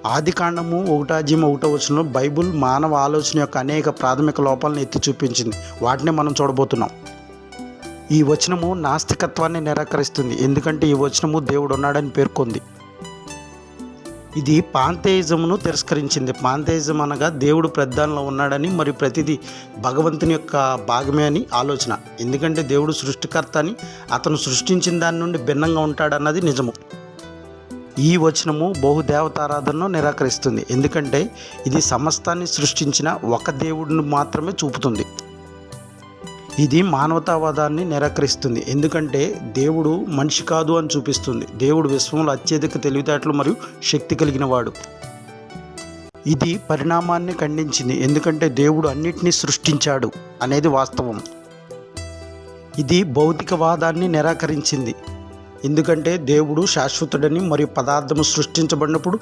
ఆదికాండము 1:1 బైబుల్ మానవ ఆలోచన యొక్క అనేక ప్రాథమిక లోపాలను ఎత్తి చూపించింది. వాటిని మనం చూడబోతున్నాం. ఈ వచనము నాస్తికత్వాన్ని నిరాకరిస్తుంది, ఎందుకంటే ఈ వచనము దేవుడు ఉన్నాడని పేర్కొంది. ఇది పాంథెయిజంను తిరస్కరించింది. పాంథెయిజం అనగా దేవుడు ప్రధానంలో ఉన్నాడని మరియు ప్రతిదీ భగవంతుని యొక్క భాగమే అని ఆలోచన. ఎందుకంటే దేవుడు సృష్టికర్త అని, అతను సృష్టించిన దాని నుండి భిన్నంగా ఉంటాడన్నది నిజము. ఈ వచనము బహుదేవతారాధనను నిరాకరిస్తుంది, ఎందుకంటే ఇది సమస్తాన్ని సృష్టించిన ఒక దేవుడిని మాత్రమే చూపుతుంది. ఇది మానవతావాదాన్ని నిరాకరిస్తుంది, ఎందుకంటే దేవుడు మనిషి కాదు అని చూపిస్తుంది. దేవుడు విశ్వంలో అత్యధిక తెలివితేటలు మరియు శక్తి కలిగిన వాడు. ఇది పరిణామాన్ని ఖండించింది, ఎందుకంటే దేవుడు అన్నిటినీ సృష్టించాడు అనేది వాస్తవం. ఇది భౌతికవాదాన్ని నిరాకరించింది, ఎందుకంటే దేవుడు శాశ్వతుడని మరియు పదార్థము సృష్టించబడినప్పుడు